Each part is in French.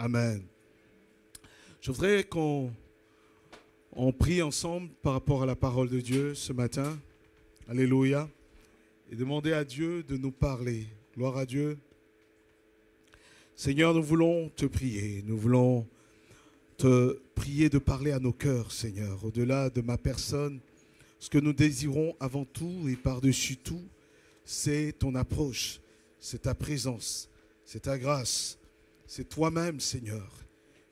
Amen. Je voudrais qu'on prie ensemble par rapport à la parole de Dieu ce matin. Alléluia. Et demander à Dieu de nous parler. Gloire à Dieu. Seigneur, nous voulons te prier. Nous voulons te prier de parler à nos cœurs, Seigneur. Au-delà de ma personne, ce que nous désirons avant tout et par-dessus tout, c'est ton approche, c'est ta présence, c'est ta grâce, c'est toi-même, Seigneur.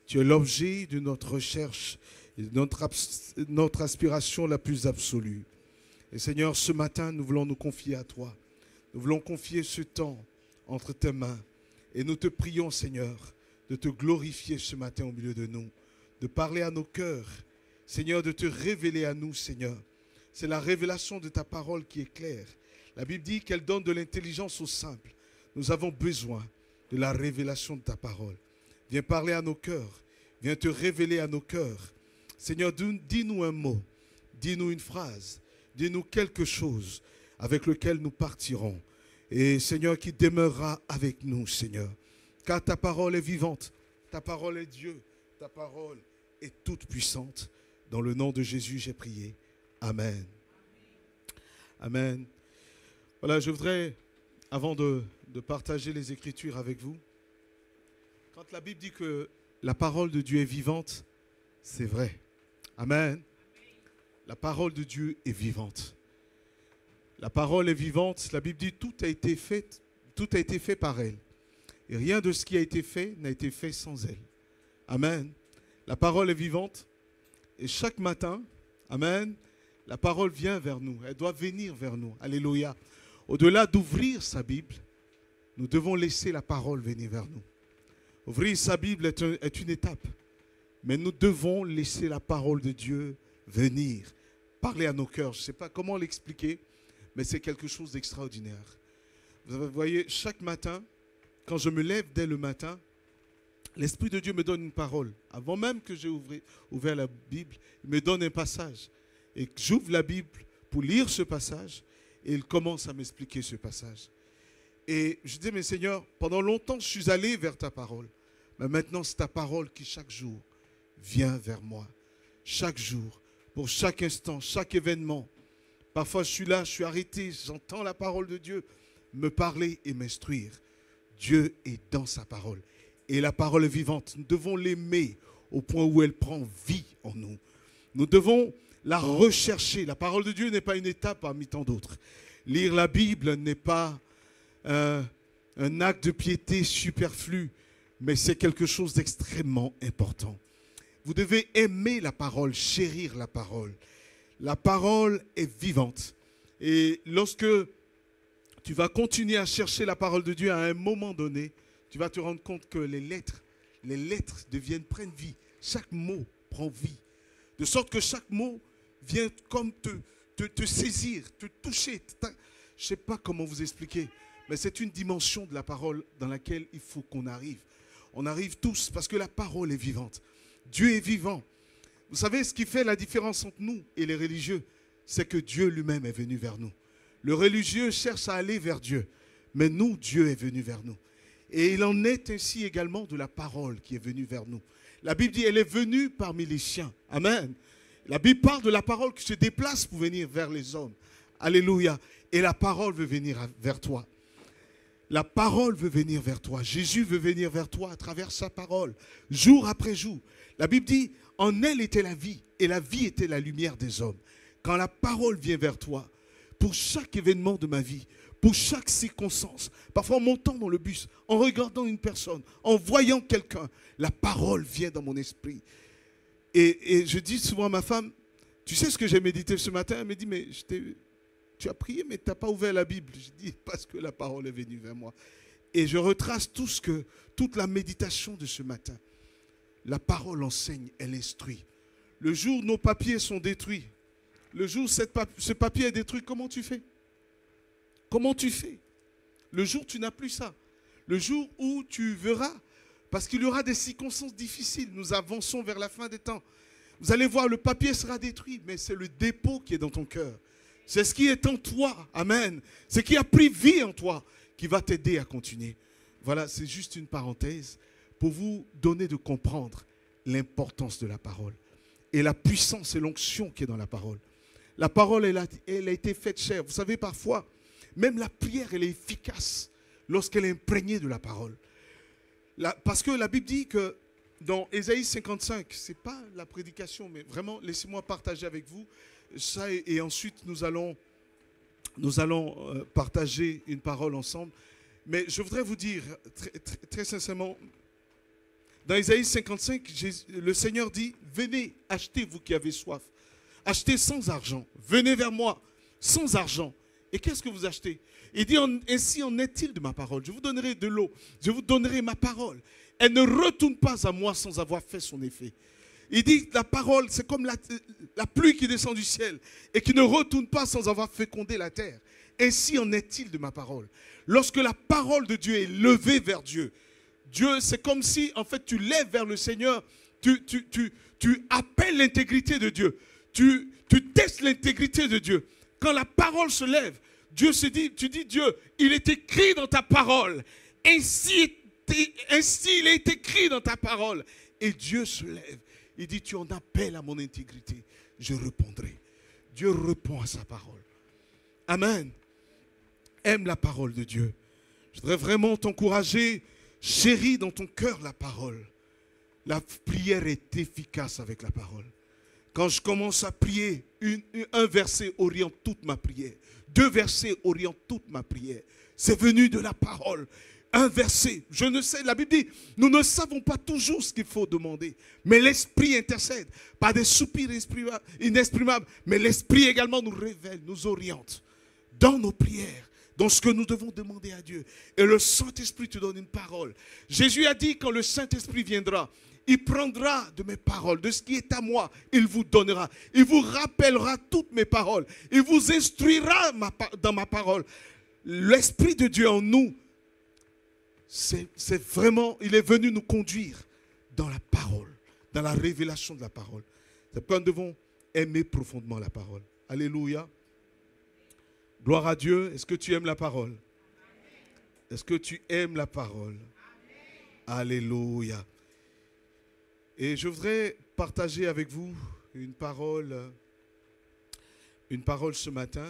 Tu es l'objet de notre recherche et de notre aspiration la plus absolue. Et Seigneur, ce matin, nous voulons nous confier à toi. Nous voulons confier ce temps entre tes mains. Et nous te prions, Seigneur, de te glorifier ce matin au milieu de nous, de parler à nos cœurs, Seigneur, de te révéler à nous, Seigneur. C'est la révélation de ta parole qui est claire. La Bible dit qu'elle donne de l'intelligence aux simples. Nous avons besoin de la révélation de ta parole. Viens parler à nos cœurs. Viens te révéler à nos cœurs. Seigneur, dis-nous un mot. Dis-nous une phrase. Dis-nous quelque chose avec lequel nous partirons. Et Seigneur, qui demeurera avec nous, Seigneur. Car ta parole est vivante. Ta parole est Dieu. Ta parole est toute puissante. Dans le nom de Jésus, j'ai prié. Amen. Amen. Voilà, je voudrais, avant de partager les Écritures avec vous, quand la Bible dit que la parole de Dieu est vivante, c'est vrai. Amen. La parole de Dieu est vivante. La parole est vivante. La Bible dit tout a été fait par elle. Et rien de ce qui a été fait n'a été fait sans elle. Amen. La parole est vivante. Et chaque matin, amen, la parole vient vers nous. Elle doit venir vers nous. Alléluia. Au-delà d'ouvrir sa Bible, nous devons laisser la parole venir vers nous. Ouvrir sa Bible est une étape. Mais nous devons laisser la parole de Dieu venir, parler à nos cœurs. Je ne sais pas comment l'expliquer, mais c'est quelque chose d'extraordinaire. Vous voyez, chaque matin, quand je me lève dès le matin, l'Esprit de Dieu me donne une parole. Avant même que j'ai ouvert la Bible, il me donne un passage. Et j'ouvre la Bible pour lire ce passage, et il commence à m'expliquer ce passage. Et je dis, mais Seigneur, pendant longtemps, je suis allé vers ta parole. Mais maintenant, c'est ta parole qui, chaque jour, vient vers moi. Chaque jour, pour chaque instant, chaque événement. Parfois, je suis là, je suis arrêté, j'entends la parole de Dieu me parler et m'instruire. Dieu est dans sa parole. Et la parole est vivante. Nous devons l'aimer au point où elle prend vie en nous. Nous devons la rechercher. La parole de Dieu n'est pas une étape parmi tant d'autres. Lire la Bible n'est pas un acte de piété superflu, mais c'est quelque chose d'extrêmement important. Vous devez aimer la parole, chérir la parole. La parole est vivante. Et lorsque tu vas continuer à chercher la parole de Dieu à un moment donné, tu vas te rendre compte que les lettres prennent vie. Chaque mot prend vie. De sorte que chaque mot vient comme te saisir, te toucher. Je ne sais pas comment vous expliquer, mais c'est une dimension de la parole dans laquelle il faut qu'on arrive. On arrive tous parce que la parole est vivante. Dieu est vivant. Vous savez, ce qui fait la différence entre nous et les religieux, c'est que Dieu lui-même est venu vers nous. Le religieux cherche à aller vers Dieu, mais nous, Dieu est venu vers nous. Et il en est ainsi également de la parole qui est venue vers nous. La Bible dit, elle est venue parmi les siens. Amen. La Bible parle de la parole qui se déplace pour venir vers les hommes. Alléluia. Et la parole veut venir vers toi. La parole veut venir vers toi. Jésus veut venir vers toi à travers sa parole, jour après jour. La Bible dit, en elle était la vie, et la vie était la lumière des hommes. Quand la parole vient vers toi, pour chaque événement de ma vie, pour chaque circonstance, parfois en montant dans le bus, en regardant une personne, en voyant quelqu'un, la parole vient dans mon esprit. Et je dis souvent à ma femme, tu sais ce que j'ai médité ce matin? Elle me dit, mais tu as prié, mais tu n'as pas ouvert la Bible. Je dis, parce que la parole est venue vers moi. Et je retrace toute la méditation de ce matin. La parole enseigne, elle instruit. Le jour où nos papiers sont détruits, le jour où ce papier est détruit, comment tu fais? Comment tu fais? Le jour où tu n'as plus ça. Le jour où tu verras, parce qu'il y aura des circonstances difficiles. Nous avançons vers la fin des temps. Vous allez voir, le papier sera détruit, mais c'est le dépôt qui est dans ton cœur. C'est ce qui est en toi. Amen. Ce qui a pris vie en toi qui va t'aider à continuer. Voilà, c'est juste une parenthèse pour vous donner de comprendre l'importance de la parole et la puissance et l'onction qui est dans la parole. La parole, elle a été faite chair. Vous savez, parfois, même la prière, elle est efficace lorsqu'elle est imprégnée de la parole. Parce que la Bible dit que dans Ésaïe 55, ce n'est pas la prédication, mais vraiment, laissez-moi partager avec vous ça et ensuite nous allons partager une parole ensemble. Mais je voudrais vous dire très sincèrement, dans Ésaïe 55, le Seigneur dit, venez, achetez vous qui avez soif. Achetez sans argent. Venez vers moi sans argent. Et qu'est-ce que vous achetez? Il dit, ainsi en est-il de ma parole. Je vous donnerai de l'eau. Je vous donnerai ma parole. Elle ne retourne pas à moi sans avoir fait son effet. Il dit, la parole, c'est comme la pluie qui descend du ciel et qui ne retourne pas sans avoir fécondé la terre. Ainsi en est-il de ma parole. Lorsque la parole de Dieu est levée vers Dieu, Dieu, c'est comme si, en fait, tu lèves vers le Seigneur, tu appelles l'intégrité de Dieu. Tu testes l'intégrité de Dieu. Quand la parole se lève, Dieu se dit, tu dis, Dieu, il est écrit dans ta parole. Ainsi il est écrit dans ta parole. Et Dieu se lève. Il dit, tu en appelles à mon intégrité. Je répondrai. Dieu répond à sa parole. Amen. Aime la parole de Dieu. Je voudrais vraiment t'encourager. Chéris dans ton cœur la parole. La prière est efficace avec la parole. Quand je commence à prier, un verset oriente toute ma prière. 2 versets orientent toute ma prière. C'est venu de la parole. Un verset, je ne sais, la Bible dit, nous ne savons pas toujours ce qu'il faut demander. Mais l'Esprit intercède, pas des soupirs inexprimables, mais l'Esprit également nous révèle, nous oriente dans nos prières, dans ce que nous devons demander à Dieu. Et le Saint-Esprit te donne une parole. Jésus a dit, quand le Saint-Esprit viendra, il prendra de mes paroles, de ce qui est à moi, il vous donnera. Il vous rappellera toutes mes paroles. Il vous instruira dans ma parole. L'Esprit de Dieu en nous, c'est vraiment, il est venu nous conduire dans la parole, dans la révélation de la parole. C'est pourquoi nous devons aimer profondément la parole. Alléluia. Gloire à Dieu. Est-ce que tu aimes la parole? Est-ce que tu aimes la parole? Alléluia. Et je voudrais partager avec vous une parole ce matin.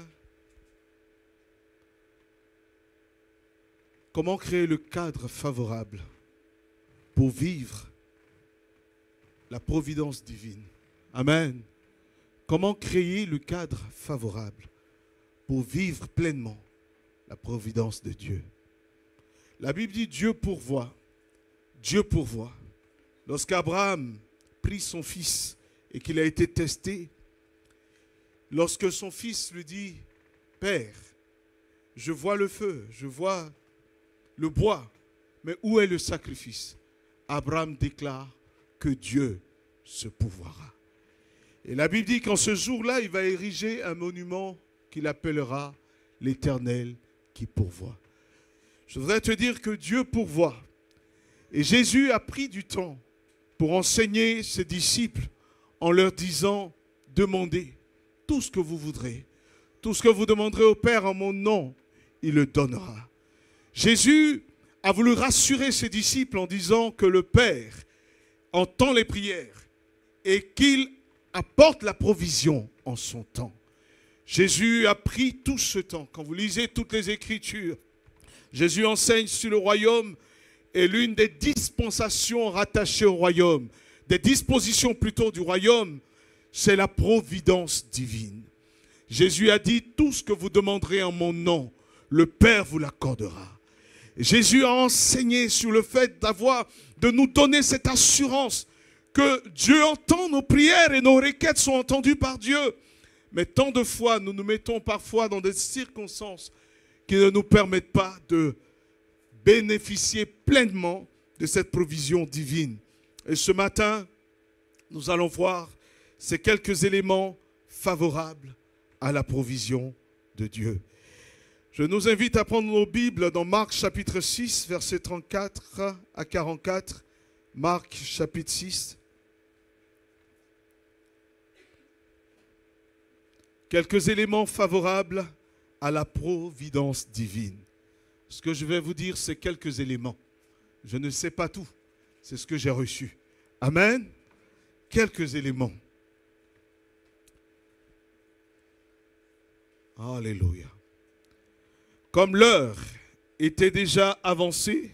Comment créer le cadre favorable pour vivre la providence divine? Amen. Comment créer le cadre favorable pour vivre pleinement la providence de Dieu? La Bible dit Dieu pourvoit. Dieu pourvoit. Lorsqu'Abraham prit son fils et qu'il a été testé, lorsque son fils lui dit, « Père, je vois le feu, je vois le bois, mais où est le sacrifice ?» Abraham déclare que Dieu se pourvoira. Et la Bible dit qu'en ce jour-là, il va ériger un monument qu'il appellera l'Éternel qui pourvoit. Je voudrais te dire que Dieu pourvoit. Et Jésus a pris du temps pour enseigner ses disciples en leur disant, demandez tout ce que vous voudrez. Tout ce que vous demanderez au Père en mon nom, il le donnera. Jésus a voulu rassurer ses disciples en disant que le Père entend les prières et qu'il apporte la provision en son temps. Jésus a pris tout ce temps. Quand vous lisez toutes les Écritures, Jésus enseigne sur le royaume et l'une des dispensations rattachées au royaume, des dispositions plutôt du royaume, c'est la providence divine. Jésus a dit, tout ce que vous demanderez en mon nom, le Père vous l'accordera. Jésus a enseigné sur le fait de nous donner cette assurance que Dieu entend nos prières et nos requêtes sont entendues par Dieu. Mais tant de fois, nous nous mettons parfois dans des circonstances qui ne nous permettent pas de bénéficier pleinement de cette provision divine. Et ce matin, nous allons voir ces quelques éléments favorables à la provision de Dieu. Je nous invite à prendre nos Bibles dans Marc chapitre 6, versets 34 à 44. Marc chapitre 6. Quelques éléments favorables à la providence divine. Ce que je vais vous dire, c'est quelques éléments. Je ne sais pas tout. C'est ce que j'ai reçu. Amen. Quelques éléments. Alléluia. Comme l'heure était déjà avancée,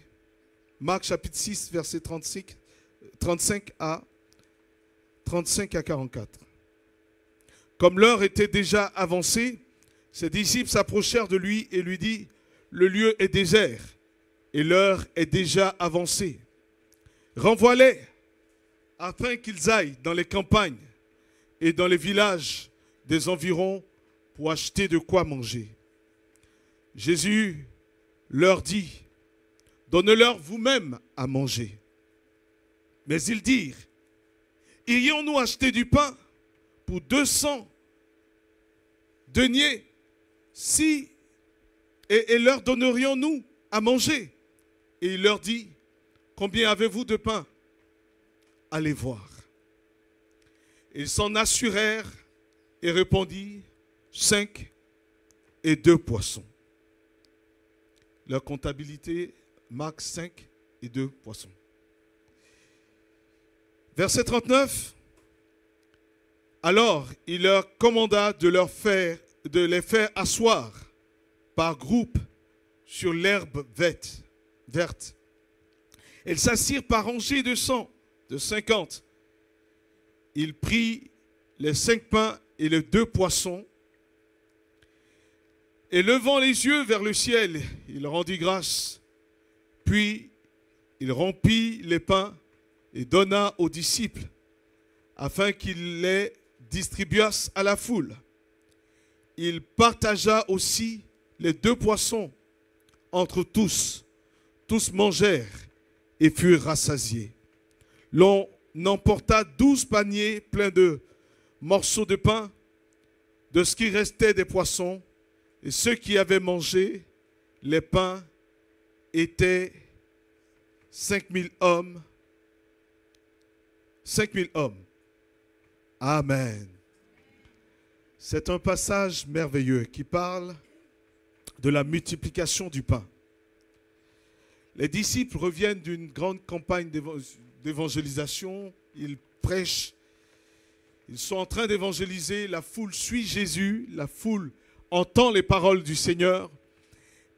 Marc chapitre 6, verset 35 à 44. Comme l'heure était déjà avancée, ses disciples s'approchèrent de lui et lui dirent, le lieu est désert et l'heure est déjà avancée. Renvoie-les afin qu'ils aillent dans les campagnes et dans les villages des environs pour acheter de quoi manger. Jésus leur dit, donnez-leur vous-même à manger. Mais ils dirent, irions-nous acheter du pain pour 200 deniers et leur donnerions-nous à manger? Et il leur dit, combien avez-vous de pain? Allez voir. Ils s'en assurèrent et répondirent, 5 et 2 poissons. Leur comptabilité, Marc 5 et 2 poissons. Verset 39. Alors, il leur commanda de les faire asseoir par groupe sur l'herbe verte. Ils s'assirent par rangées de 100, de 50. Il prit les 5 pains et les 2 poissons. Et levant les yeux vers le ciel, il rendit grâce. Puis, il rompit les pains et donna aux disciples, afin qu'ils les distribuassent à la foule. Il partagea aussi les 2 poissons entre tous. Tous mangèrent et furent rassasiés. L'on emporta 12 paniers pleins de morceaux de pain, de ce qui restait des poissons, et ceux qui avaient mangé les pains étaient 5000 hommes. 5000 hommes. Amen. C'est un passage merveilleux qui parle de la multiplication du pain. Les disciples reviennent d'une grande campagne d'évangélisation. Ils prêchent. Ils sont en train d'évangéliser. La foule suit Jésus. La foule entend les paroles du Seigneur.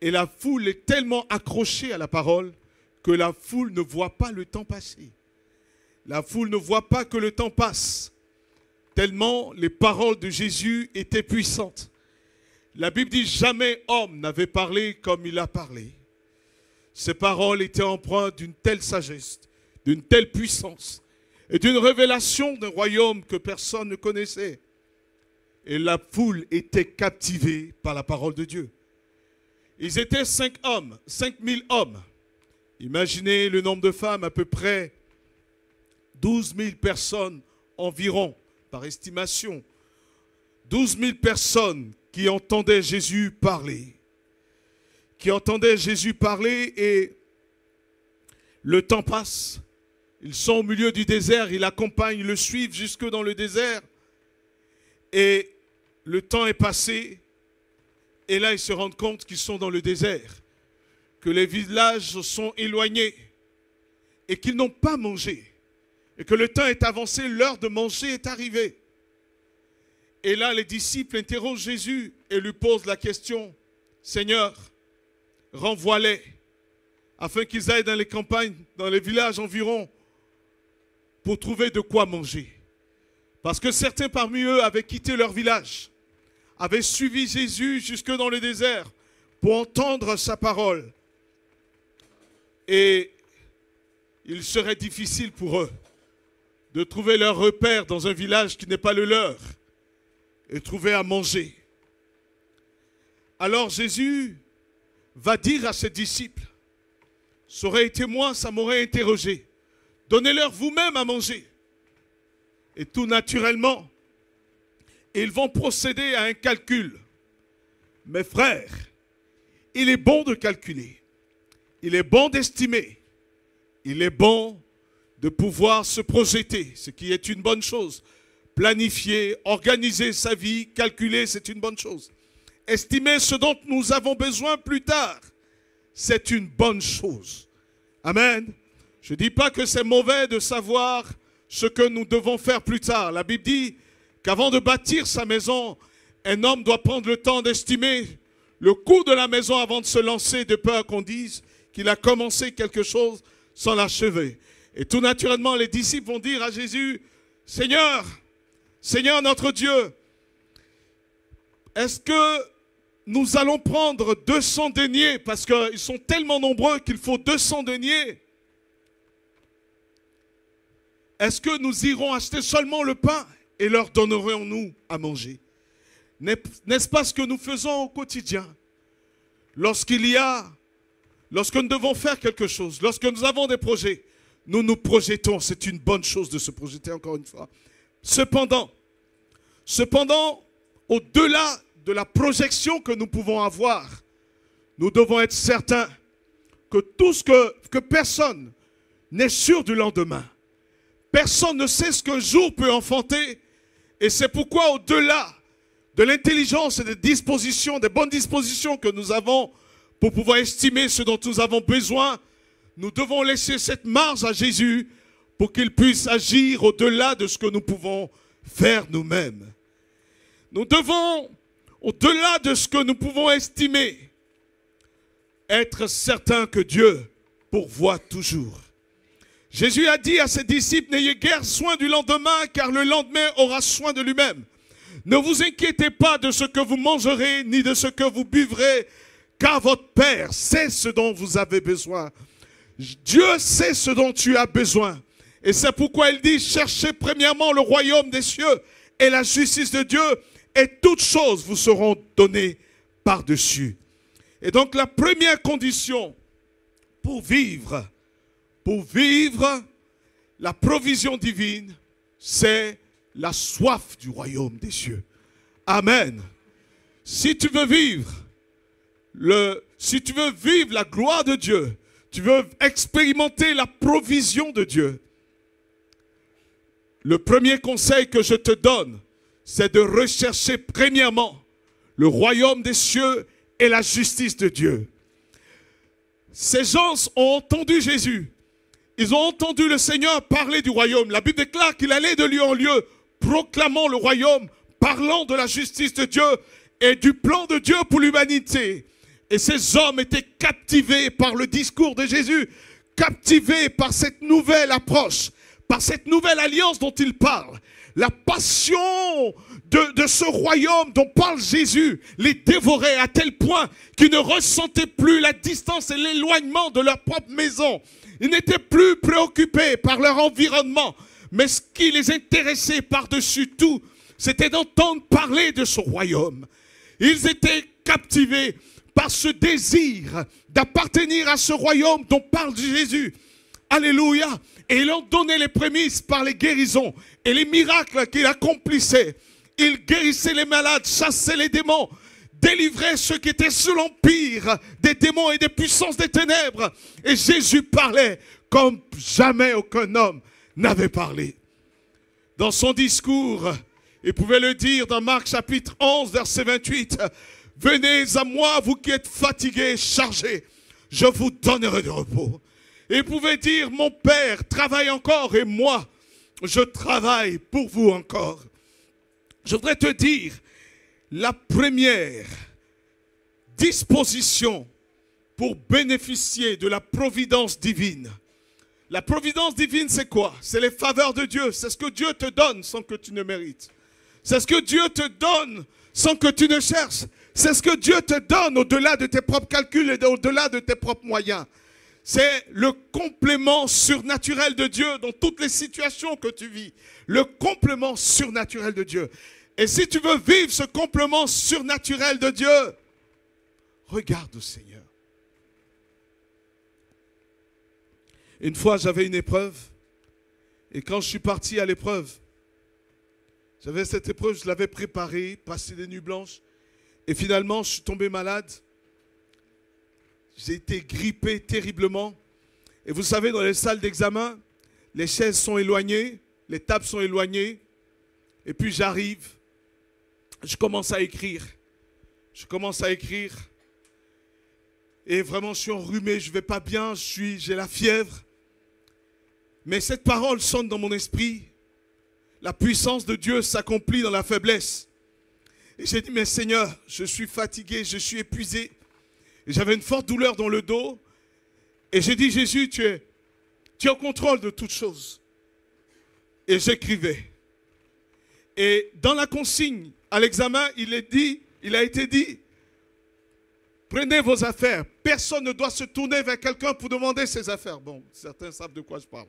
Et la foule est tellement accrochée à la parole que la foule ne voit pas le temps passer. La foule ne voit pas que le temps passe. Tellement les paroles de Jésus étaient puissantes. La Bible dit, jamais homme n'avait parlé comme il a parlé. Ces paroles étaient empreintes d'une telle sagesse, d'une telle puissance et d'une révélation d'un royaume que personne ne connaissait. Et la foule était captivée par la parole de Dieu. Ils étaient 5000 hommes. Imaginez le nombre de femmes, à peu près 12 000 personnes environ, par estimation. 12 000 personnes qui entendaient Jésus parler. Qui entendaient Jésus parler et le temps passe. Ils sont au milieu du désert, ils l'accompagnent, ils le suivent jusque dans le désert. Et le temps est passé. Et là, ils se rendent compte qu'ils sont dans le désert. Que les villages sont éloignés. Et qu'ils n'ont pas mangé. Et que le temps est avancé, l'heure de manger est arrivée. Et là, les disciples interrogent Jésus et lui posent la question, Seigneur, renvoie-les, afin qu'ils aillent dans les campagnes, dans les villages environ, pour trouver de quoi manger. Parce que certains parmi eux avaient quitté leur village, avaient suivi Jésus jusque dans le désert pour entendre sa parole. Et il serait difficile pour eux de trouver leur repère dans un village qui n'est pas le leur et trouver à manger. Alors Jésus va dire à ses disciples, ça aurait été moi, ça m'aurait interrogé, donnez-leur vous-même à manger. Et tout naturellement, ils vont procéder à un calcul. Mes frères, il est bon de calculer, il est bon d'estimer, il est bon de pouvoir se projeter, ce qui est une bonne chose. Planifier, organiser sa vie, calculer, c'est une bonne chose. Estimer ce dont nous avons besoin plus tard, c'est une bonne chose. Amen. Je ne dis pas que c'est mauvais de savoir ce que nous devons faire plus tard. La Bible dit qu'avant de bâtir sa maison, un homme doit prendre le temps d'estimer le coût de la maison avant de se lancer, de peur qu'on dise qu'il a commencé quelque chose sans l'achever. Et tout naturellement, les disciples vont dire à Jésus, « Seigneur, Seigneur notre Dieu, est-ce que nous allons prendre 200 deniers parce qu'ils sont tellement nombreux qu'il faut 200 deniers? Est-ce que nous irons acheter seulement le pain et leur donnerons-nous à manger? N'est-ce pas ce que nous faisons au quotidien? Lorsque nous devons faire quelque chose, lorsque nous avons des projets, nous nous projetons. C'est une bonne chose de se projeter, encore une fois. Cependant, au-delà de la projection que nous pouvons avoir, nous devons être certains que personne n'est sûr du lendemain. Personne ne sait ce qu'un jour peut enfanter. Et c'est pourquoi au-delà de l'intelligence et des dispositions, des bonnes dispositions que nous avons pour pouvoir estimer ce dont nous avons besoin, nous devons laisser cette marge à Jésus pour qu'il puisse agir au-delà de ce que nous pouvons faire nous-mêmes. Nous devons, au-delà de ce que nous pouvons estimer, être certains que Dieu pourvoit toujours. Jésus a dit à ses disciples, n'ayez guère soin du lendemain, car le lendemain aura soin de lui-même. Ne vous inquiétez pas de ce que vous mangerez, ni de ce que vous buvrez, car votre Père sait ce dont vous avez besoin. Dieu sait ce dont tu as besoin. Et c'est pourquoi il dit, cherchez premièrement le royaume des cieux et la justice de Dieu, et toutes choses vous seront données par-dessus. Et donc la première condition pour vivre la provision divine, c'est la soif du royaume des cieux. Amen. Si tu veux vivre la gloire de Dieu, tu veux expérimenter la provision de Dieu, le premier conseil que je te donne, c'est de rechercher premièrement le royaume des cieux et la justice de Dieu. Ces gens ont entendu Jésus. Ils ont entendu le Seigneur parler du royaume. La Bible déclare qu'il allait de lieu en lieu, proclamant le royaume, parlant de la justice de Dieu et du plan de Dieu pour l'humanité. Et ces hommes étaient captivés par le discours de Jésus, captivés par cette nouvelle approche, par cette nouvelle alliance dont il parle. La passion de ce royaume dont parle Jésus les dévorait à tel point qu'ils ne ressentaient plus la distance et l'éloignement de leur propre maison. Ils n'étaient plus préoccupés par leur environnement, mais ce qui les intéressait par-dessus tout, c'était d'entendre parler de ce royaume. Ils étaient captivés par ce désir d'appartenir à ce royaume dont parle Jésus. Alléluia. Et il leur donnait les prémices par les guérisons et les miracles qu'il accomplissait. Il guérissait les malades, chassait les démons, délivrait ceux qui étaient sous l'empire des démons et des puissances des ténèbres. Et Jésus parlait comme jamais aucun homme n'avait parlé. Dans son discours, il pouvait le dire dans Marc chapitre 11, verset 28. « Venez à moi, vous qui êtes fatigués et chargés, je vous donnerai du repos. » Et il pouvait dire, mon Père travaille encore et moi, je travaille pour vous encore. Je voudrais te dire, la première disposition pour bénéficier de la providence divine. La providence divine, c'est quoi? C'est les faveurs de Dieu. C'est ce que Dieu te donne sans que tu ne mérites. C'est ce que Dieu te donne sans que tu ne cherches. C'est ce que Dieu te donne au-delà de tes propres calculs et au-delà de tes propres moyens. C'est le complément surnaturel de Dieu dans toutes les situations que tu vis. Le complément surnaturel de Dieu. Et si tu veux vivre ce complément surnaturel de Dieu, regarde au Seigneur. Une fois, j'avais une épreuve. Et quand je suis parti à l'épreuve, j'avais cette épreuve, je l'avais préparée, passé des nuits blanches. Et finalement, je suis tombé malade. J'ai été grippé terriblement. Et vous savez, dans les salles d'examen, les chaises sont éloignées, les tables sont éloignées. Et puis j'arrive, je commence à écrire. Et vraiment, je suis enrhumé, je ne vais pas bien, j'ai la fièvre. Mais cette parole sonne dans mon esprit. La puissance de Dieu s'accomplit dans la faiblesse. Et j'ai dit, mais Seigneur, je suis fatigué, je suis épuisé. J'avais une forte douleur dans le dos. Et j'ai dit, Jésus, tu es au contrôle de toutes choses. Et j'écrivais. Et dans la consigne, à l'examen, il a été dit, prenez vos affaires. Personne ne doit se tourner vers quelqu'un pour demander ses affaires. Bon, certains savent de quoi je parle.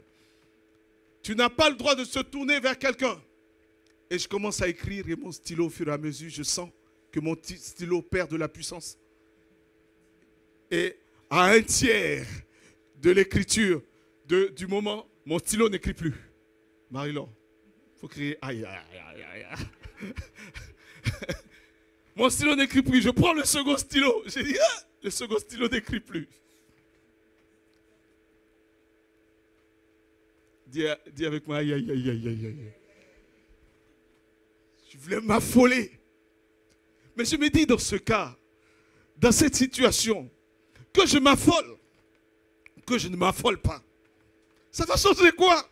Tu n'as pas le droit de se tourner vers quelqu'un. Et je commence à écrire et mon stylo, au fur et à mesure, je sens que mon stylo perd de la puissance. Et à un tiers de l'écriture du moment, mon stylo n'écrit plus. Marie-Laure, il faut crier aïe, aïe, aïe, aïe, aïe. Mon stylo n'écrit plus. Je prends le second stylo. J'ai dit, ah, le second stylo n'écrit plus. Dis avec moi, aïe, aïe, aïe, aïe, aïe, aïe. Je voulais m'affoler. Mais je me dis dans ce cas, dans cette situation, que je m'affole, que je ne m'affole pas. Ça va changer quoi?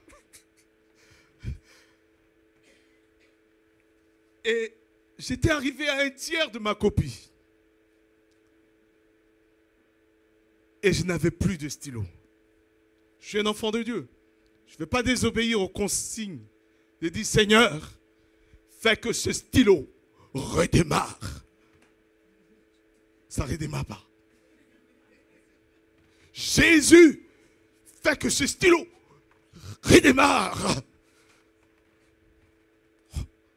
Et j'étais arrivé à un tiers de ma copie. Et je n'avais plus de stylo. Je suis un enfant de Dieu. Je ne vais pas désobéir aux consignes. J'ai dit, Seigneur, fais que ce stylo redémarre. Ça ne redémarre pas. Jésus, fais que ce stylo redémarre.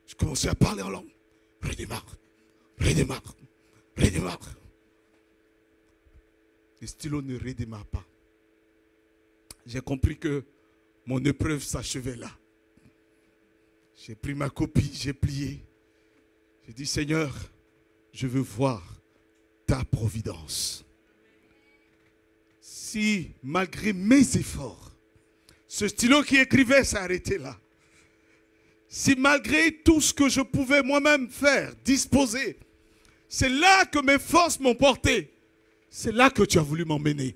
Je commençais à parler en langue. Redémarre, redémarre, redémarre. Le stylo ne redémarre pas. J'ai compris que mon épreuve s'achevait là. J'ai pris ma copie, j'ai plié. J'ai dit, Seigneur, je veux voir ta providence. Si, malgré mes efforts, ce stylo qui écrivait s'est arrêté là. Si malgré tout ce que je pouvais moi-même faire, disposer, c'est là que mes forces m'ont porté. C'est là que tu as voulu m'emmener.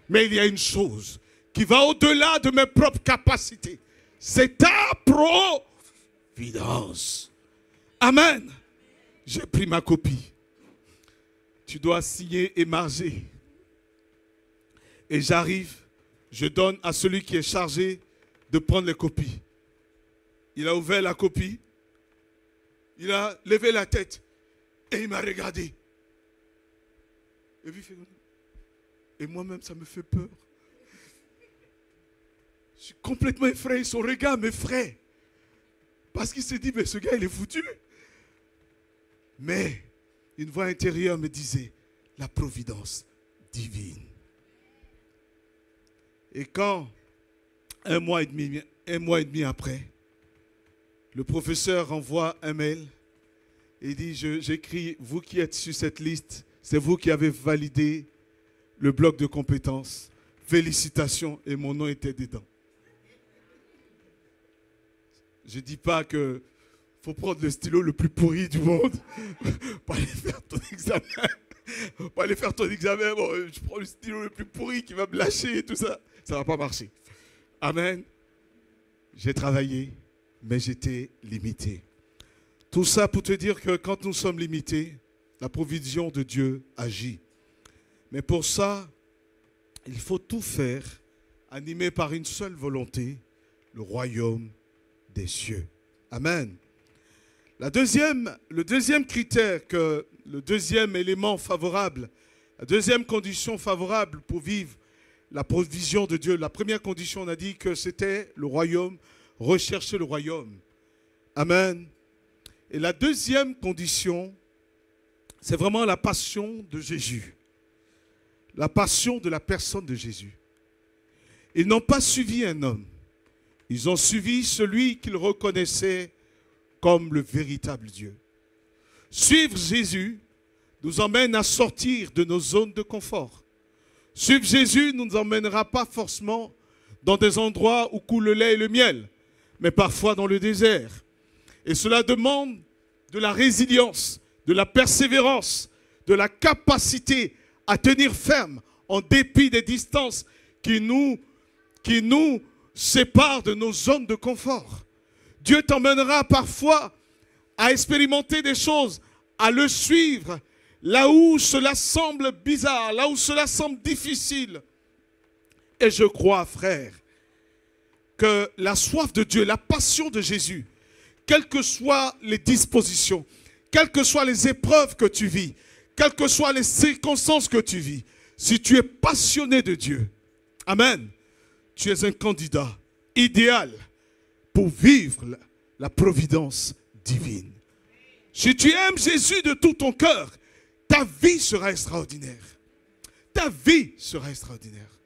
Mais il y a une chose qui va au-delà de mes propres capacités. C'est ta providence. Amen. J'ai pris ma copie. Tu dois signer et marger. Et j'arrive, je donne à celui qui est chargé de prendre les copies. Il a ouvert la copie, il a levé la tête et il m'a regardé. Et moi-même, ça me fait peur. Je suis complètement effrayé, son regard m'effraie. Parce qu'il s'est dit, mais ce gars, il est foutu. Mais une voix intérieure me disait, la providence divine. Et quand, un mois et demi après, le professeur envoie un mail et dit, j'écris, vous qui êtes sur cette liste, c'est vous qui avez validé le bloc de compétences. Félicitations, et mon nom était dedans. Je ne dis pas qu'il faut prendre le stylo le plus pourri du monde pour aller faire ton examen. Pour aller faire ton examen, bon, je prends le stylo le plus pourri qui va me lâcher et tout ça. Ça ne va pas marcher. Amen. J'ai travaillé, mais j'étais limité. Tout ça pour te dire que quand nous sommes limités, la provision de Dieu agit. Mais pour ça, il faut tout faire, animé par une seule volonté, le royaume des cieux. Amen. Le deuxième critère, le deuxième élément favorable, la deuxième condition favorable pour vivre la provision de Dieu, la première condition, on a dit que c'était le royaume, rechercher le royaume. Amen. Et la deuxième condition, c'est vraiment la passion de Jésus. La passion de la personne de Jésus. Ils n'ont pas suivi un homme. Ils ont suivi celui qu'ils reconnaissaient comme le véritable Dieu. Suivre Jésus nous emmène à sortir de nos zones de confort. Suivre Jésus ne nous emmènera pas forcément dans des endroits où coule le lait et le miel, mais parfois dans le désert. Et cela demande de la résilience, de la persévérance, de la capacité à tenir ferme en dépit des distances qui nous sépare de nos zones de confort. Dieu t'emmènera parfois à expérimenter des choses, à le suivre, là où cela semble bizarre, là où cela semble difficile. Et je crois, frère, que la soif de Dieu, la passion de Jésus, quelles que soient les dispositions, quelles que soient les épreuves que tu vis, quelles que soient les circonstances que tu vis, si tu es passionné de Dieu, amen, tu es un candidat idéal pour vivre la providence divine. Si tu aimes Jésus de tout ton cœur, ta vie sera extraordinaire. Ta vie sera extraordinaire.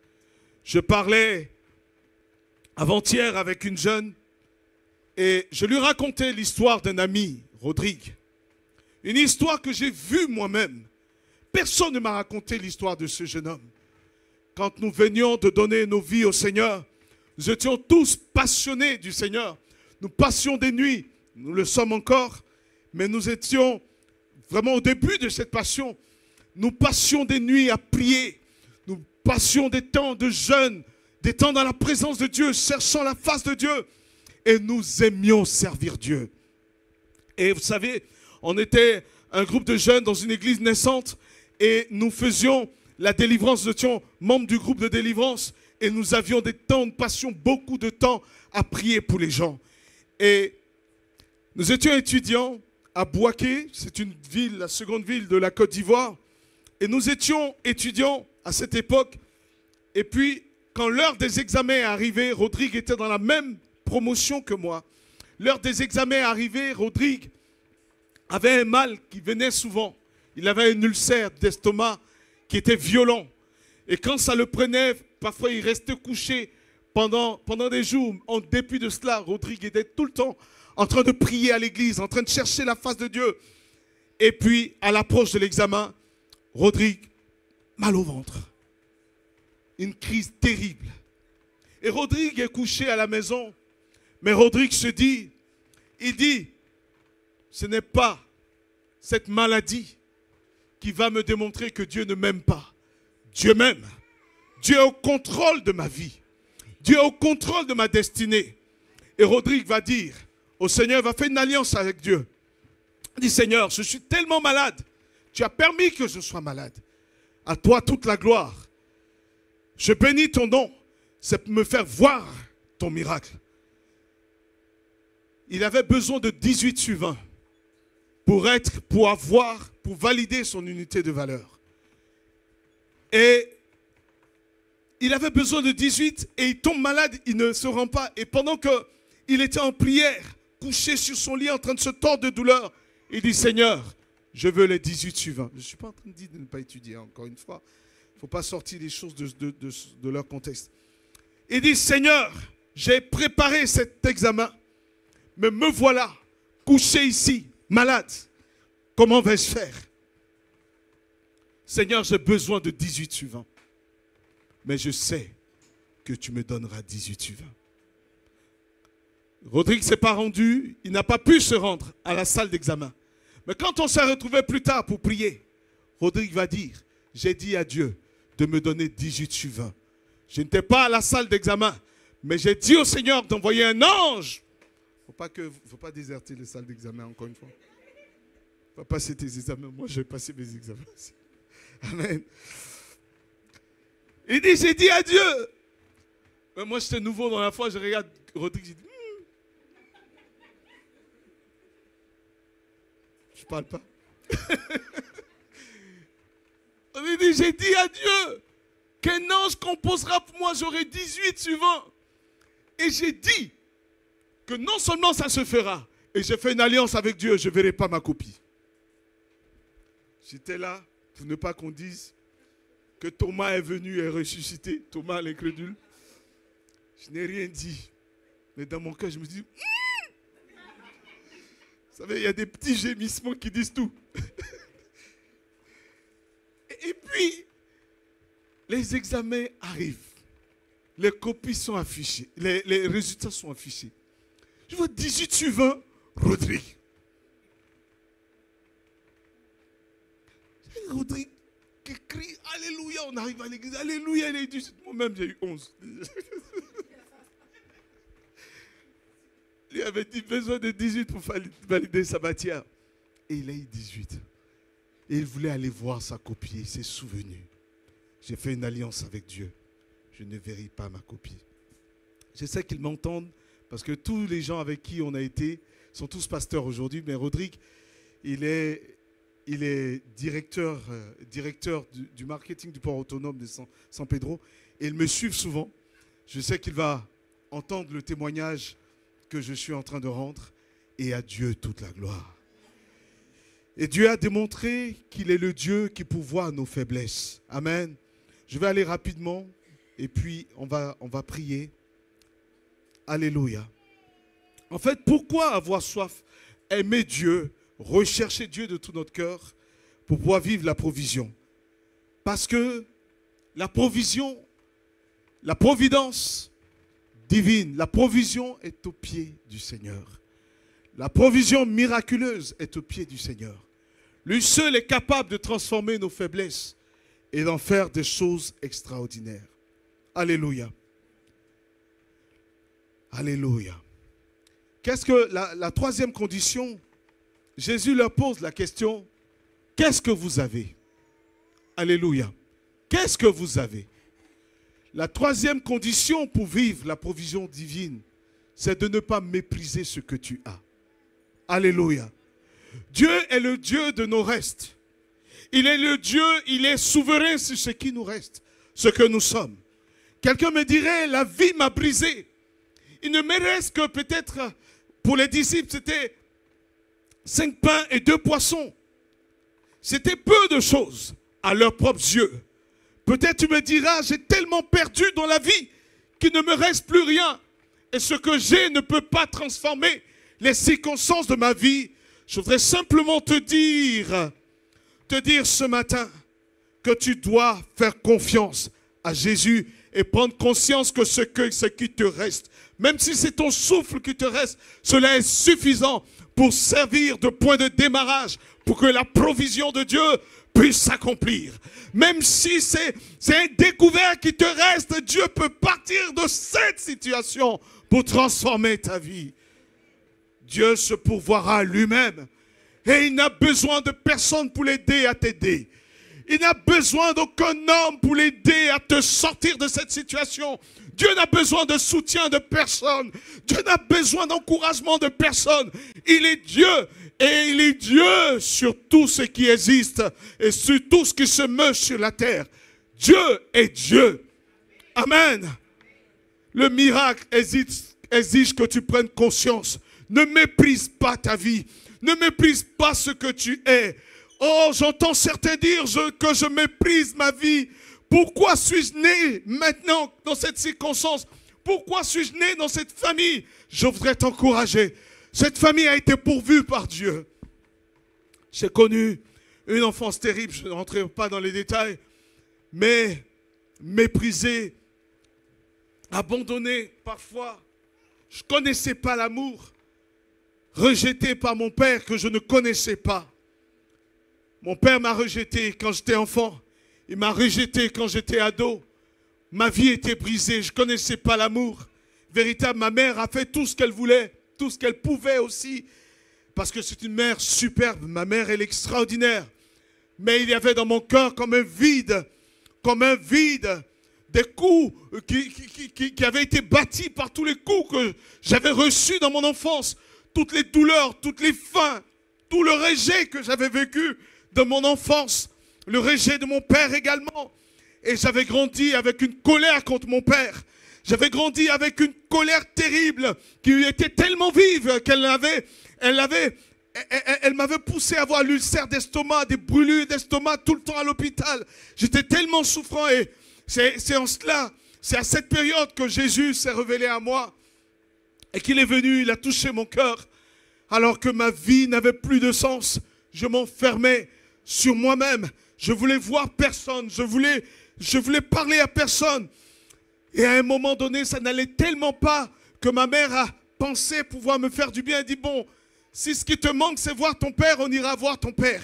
Je parlais avant-hier avec une jeune et je lui racontais l'histoire d'un ami, Rodrigue. Une histoire que j'ai vue moi-même. Personne ne m'a raconté l'histoire de ce jeune homme. Quand nous venions de donner nos vies au Seigneur, nous étions tous passionnés du Seigneur. Nous passions des nuits, nous le sommes encore, mais nous étions vraiment au début de cette passion. Nous passions des nuits à prier, nous passions des temps de jeûne, des temps dans la présence de Dieu, cherchant la face de Dieu. Et nous aimions servir Dieu. Et vous savez, on était un groupe de jeunes dans une église naissante et nous faisions la délivrance, nous étions membres du groupe de délivrance et nous avions des temps de passion, beaucoup de temps à prier pour les gens. Et nous étions étudiants à Bouaké, c'est une ville, la seconde ville de la Côte d'Ivoire. Et nous étions étudiants à cette époque. Et puis, quand l'heure des examens est arrivée, Rodrigue était dans la même promotion que moi. L'heure des examens est arrivée, Rodrigue avait un mal qui venait souvent. Il avait un ulcère d'estomac qui était violent. Et quand ça le prenait, parfois il restait couché pendant des jours. En dépit de cela, Rodrigue était tout le temps en train de prier à l'église, en train de chercher la face de Dieu. Et puis, à l'approche de l'examen, Rodrigue, mal au ventre. Une crise terrible. Et Rodrigue est couché à la maison. Mais Rodrigue se dit, il dit, ce n'est pas cette maladie qui va me démontrer que Dieu ne m'aime pas. Dieu m'aime. Dieu est au contrôle de ma vie. Dieu est au contrôle de ma destinée. Et Rodrigue va dire au Seigneur, va faire une alliance avec Dieu. Il dit, Seigneur, je suis tellement malade. Tu as permis que je sois malade. À toi toute la gloire. Je bénis ton nom. C'est me faire voir ton miracle. Il avait besoin de 18 sur 20 pour valider son unité de valeur. Et il avait besoin de 18 et il tombe malade, il ne se rend pas. Et pendant qu'il était en prière, couché sur son lit en train de se tordre de douleur, il dit, Seigneur, je veux les 18 sur 20. Je ne suis pas en train de dire de ne pas étudier, encore une fois. Il ne faut pas sortir les choses de leur contexte. Il dit, Seigneur, j'ai préparé cet examen, mais me voilà couché ici, malade. Comment vais-je faire? Seigneur, j'ai besoin de 18 sur 20. Mais je sais que tu me donneras 18 sur 20. Rodrigue ne s'est pas rendu, il n'a pas pu se rendre à la salle d'examen. Mais quand on s'est retrouvé plus tard pour prier, Rodrigue va dire, j'ai dit à Dieu de me donner 18 sur 20. Je n'étais pas à la salle d'examen, mais j'ai dit au Seigneur d'envoyer un ange. Il ne faut pas déserter les salles d'examen encore une fois. Il ne faut pas passer tes examens, moi je vais passer mes examens aussi. Amen. Il dit, j'ai dit à Dieu. Mais moi j'étais nouveau dans la foi, je regarde Rodrigue, je dis, je parle pas. Il dit, j'ai dit à Dieu qu'un ange composera pour moi, j'aurai 18 sur 20. Et j'ai dit que non seulement ça se fera, et j'ai fait une alliance avec Dieu, je ne verrai pas ma copie. J'étais là pour ne pas qu'on dise que Thomas est venu et ressuscité, Thomas l'incrédule. Je n'ai rien dit. Mais dans mon cœur, je me dis, vous savez, il y a des petits gémissements qui disent tout. Et puis, les examens arrivent. Les copies sont affichées. Les résultats sont affichés. Je vois 18 sur 20, Rodrigue. Rodrigue qui crie, Alléluia, on arrive à l'église, Alléluia, il est 18. Moi-même, j'ai eu 11. Lui avait dit besoin de 18 pour valider sa matière. Et il a eu 18. Et il voulait aller voir sa copie. Il s'est souvenu. J'ai fait une alliance avec Dieu. Je ne verrai pas ma copie. Je sais qu'ils m'entendent parce que tous les gens avec qui on a été sont tous pasteurs aujourd'hui. Mais Rodrigue, il est directeur du marketing du port autonome de San Pedro. Et il me suit souvent. Je sais qu'il va entendre le témoignage que je suis en train de rendre. Et à Dieu toute la gloire. Et Dieu a démontré qu'il est le Dieu qui pourvoit à nos faiblesses. Amen. Je vais aller rapidement et puis on va prier. Alléluia. En fait, pourquoi avoir soif? Aimer Dieu, rechercher Dieu de tout notre cœur pour pouvoir vivre la provision. Parce que la provision, la providence divine, la provision est au pied du Seigneur. La provision miraculeuse est au pied du Seigneur. Lui seul est capable de transformer nos faiblesses et d'en faire des choses extraordinaires. Alléluia. Alléluia. Qu'est-ce que la troisième condition? Jésus leur pose la question, qu'est-ce que vous avez? Alléluia. Qu'est-ce que vous avez? La troisième condition pour vivre la provision divine, c'est de ne pas mépriser ce que tu as. Alléluia. Dieu est le Dieu de nos restes. Il est le Dieu, il est souverain sur ce qui nous reste, ce que nous sommes. Quelqu'un me dirait, la vie m'a brisé. Il ne me reste que peut-être, pour les disciples, c'était 5 pains et 2 poissons. C'était peu de choses à leurs propres yeux. Peut-être tu me diras, j'ai tellement perdu dans la vie qu'il ne me reste plus rien. Et ce que j'ai ne peut pas transformer les circonstances de ma vie. Je voudrais simplement te dire ce matin que tu dois faire confiance à Jésus et prendre conscience que ce qui te reste, même si c'est ton souffle qui te reste, cela est suffisant pour servir de point de démarrage, pour que la provision de Dieu puisse s'accomplir. Même si c'est un découvert qui te reste, Dieu peut partir de cette situation pour transformer ta vie. Dieu se pourvoira lui-même et il n'a besoin de personne pour l'aider à t'aider. Il n'a besoin d'aucun homme pour l'aider à te sortir de cette situation. Dieu n'a besoin de soutien de personne. Dieu n'a besoin d'encouragement de personne. Il est Dieu et il est Dieu sur tout ce qui existe et sur tout ce qui se meut sur la terre. Dieu est Dieu. Amen. Le miracle exige que tu prennes conscience. Ne méprise pas ta vie. Ne méprise pas ce que tu es. Oh, j'entends certains dire que je méprise ma vie. Pourquoi suis-je né maintenant dans cette circonstance? Pourquoi suis-je né dans cette famille? Je voudrais t'encourager. Cette famille a été pourvue par Dieu. J'ai connu une enfance terrible, je ne rentrerai pas dans les détails, mais méprisée, abandonnée parfois. Je ne connaissais pas l'amour. Rejeté par mon père que je ne connaissais pas. Mon père m'a rejeté quand j'étais enfant. Il m'a rejeté quand j'étais ado. Ma vie était brisée. Je ne connaissais pas l'amour. Véritable, ma mère a fait tout ce qu'elle voulait. Tout ce qu'elle pouvait aussi. Parce que c'est une mère superbe. Ma mère, elle est extraordinaire. Mais il y avait dans mon cœur comme un vide. Comme un vide. Des coups qui avaient été bâtis par tous les coups que j'avais reçus dans mon enfance. Toutes les douleurs, toutes les faims. Tout le rejet que j'avais vécu de mon enfance, le rejet de mon père également. Et j'avais grandi avec une colère contre mon père. J'avais grandi avec une colère terrible qui était tellement vive qu'elle m'avait poussé à avoir l'ulcère d'estomac, des brûlures d'estomac tout le temps à l'hôpital. J'étais tellement souffrant et c'est en cela, c'est à cette période que Jésus s'est révélé à moi et qu'il est venu, il a touché mon cœur. Alors que ma vie n'avait plus de sens, je m'enfermais sur moi-même. Je voulais voir personne. Je voulais parler à personne. Et à un moment donné, ça n'allait tellement pas que ma mère a pensé pouvoir me faire du bien. Elle dit, bon, si ce qui te manque, c'est voir ton père, on ira voir ton père.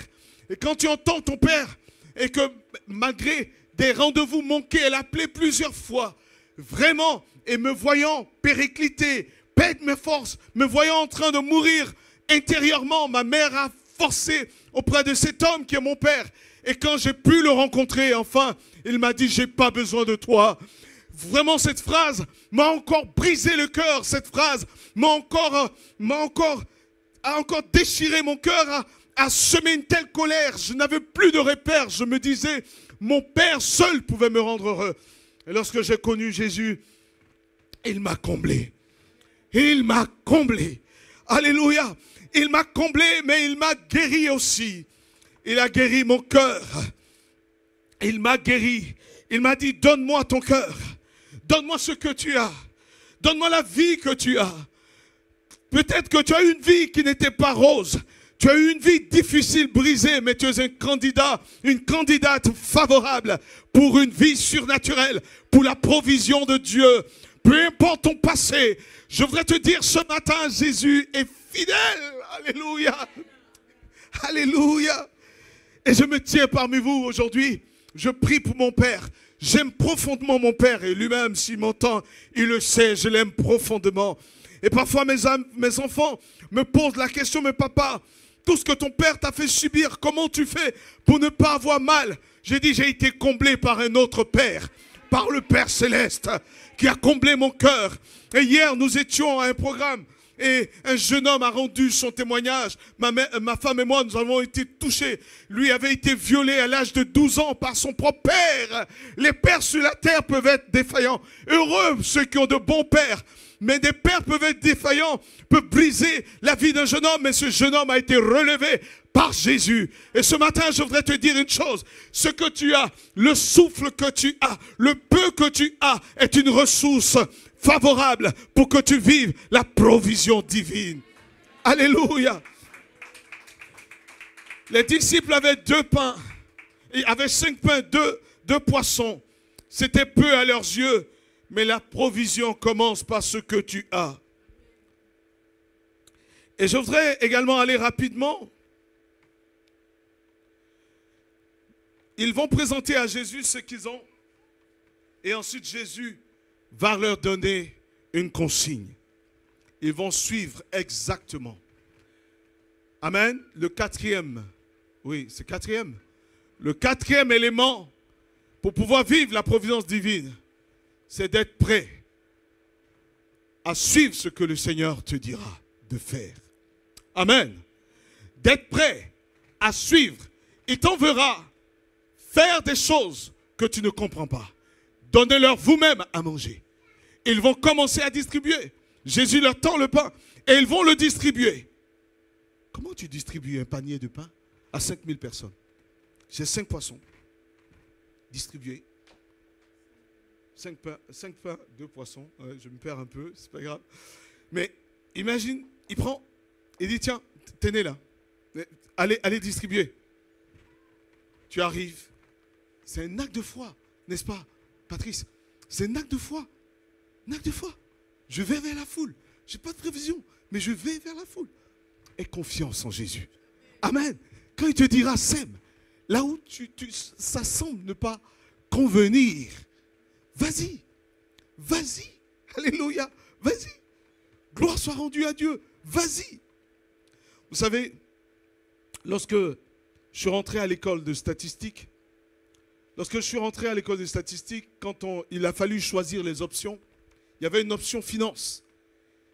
Et quand tu entends ton père, et que malgré des rendez-vous manqués, elle appelait plusieurs fois, vraiment, et me voyant péricliter, perdre mes forces, me voyant en train de mourir intérieurement. Ma mère a forcé auprès de cet homme qui est mon père. Et quand j'ai pu le rencontrer, enfin, il m'a dit, j'ai pas besoin de toi. Vraiment, cette phrase m'a encore brisé le cœur. Cette phrase a encore déchiré mon cœur, a semé une telle colère. Je n'avais plus de repères. Je me disais, mon père seul pouvait me rendre heureux. Et lorsque j'ai connu Jésus, il m'a comblé. Il m'a comblé. Alléluia. Il m'a comblé, mais il m'a guéri aussi. Il a guéri mon cœur. Il m'a guéri. Il m'a dit, donne-moi ton cœur. Donne-moi ce que tu as. Donne-moi la vie que tu as. Peut-être que tu as une vie qui n'était pas rose. Tu as eu une vie difficile, brisée, mais tu es un candidat, une candidate favorable pour une vie surnaturelle, pour la provision de Dieu. Peu importe ton passé, je voudrais te dire ce matin, Jésus est fidèle. Alléluia. Alléluia. Et je me tiens parmi vous aujourd'hui. Je prie pour mon Père. J'aime profondément mon Père. Et lui-même, s'il m'entend, il le sait, je l'aime profondément. Et parfois, mes enfants me posent la question, mais papa, tout ce que ton père t'a fait subir, comment tu fais pour ne pas avoir mal? J'ai dit, j'ai été comblé par un autre Père, par le Père Céleste, qui a comblé mon cœur. Et hier, nous étions à un programme, et un jeune homme a rendu son témoignage. Ma femme et moi, nous avons été touchés. Lui avait été violé à l'âge de 12 ans par son propre père. Les pères sur la terre peuvent être défaillants. Heureux ceux qui ont de bons pères. Mais des pères peuvent être défaillants, peuvent briser la vie d'un jeune homme. Mais ce jeune homme a été relevé par Jésus. Et ce matin, je voudrais te dire une chose. Ce que tu as, le souffle que tu as, le peu que tu as, est une ressource favorable pour que tu vives la provision divine. Alléluia. Les disciples avaient 2 pains, ils avaient 5 pains, 2 poissons. C'était peu à leurs yeux. Mais la provision commence par ce que tu as. Et je voudrais également aller rapidement. Ils vont présenter à Jésus ce qu'ils ont. Et ensuite Jésus va leur donner une consigne. Ils vont suivre exactement. Amen. Le 4e. Oui, c'est 4e. Le 4e élément pour pouvoir vivre la providence divine, c'est d'être prêt à suivre ce que le Seigneur te dira de faire. Amen. D'être prêt à suivre. Il t'enverra faire des choses que tu ne comprends pas. Donnez-leur vous-même à manger. Ils vont commencer à distribuer. Jésus leur tend le pain et ils vont le distribuer. Comment tu distribues un panier de pain à 5000 personnes? J'ai 5 poissons. Distribués. 5 pains, 2 poissons. Ouais, je me perds un peu, c'est pas grave. Mais imagine, il prend, il dit tiens, t'es né là. Allez distribuer. Tu arrives. C'est un acte de foi, n'est-ce pas, Patrice? C'est un acte de foi. Un acte de foi. Je vais vers la foule. Je n'ai pas de prévision, mais je vais vers la foule. Aie confiance en Jésus. Amen. Quand il te dira sème, là où ça semble ne pas convenir, vas-y, vas-y, alléluia, vas-y. Gloire soit rendue à Dieu, vas-y. Vous savez, lorsque je suis rentré à l'école de statistique, quand il a fallu choisir les options, il y avait une option finance.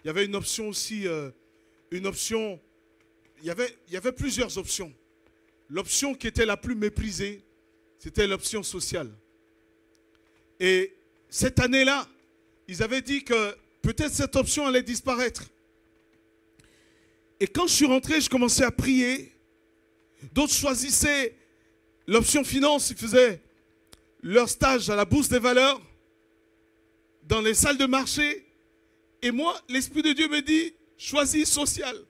Il y avait une option aussi, il y avait plusieurs options. L'option qui était la plus méprisée, c'était l'option sociale. Et cette année-là, ils avaient dit que peut-être cette option allait disparaître. Et quand je suis rentré, je commençais à prier. D'autres choisissaient l'option finance, ils faisaient leur stage à la Bourse des valeurs, dans les salles de marché. Et moi, l'Esprit de Dieu me dit, choisis social.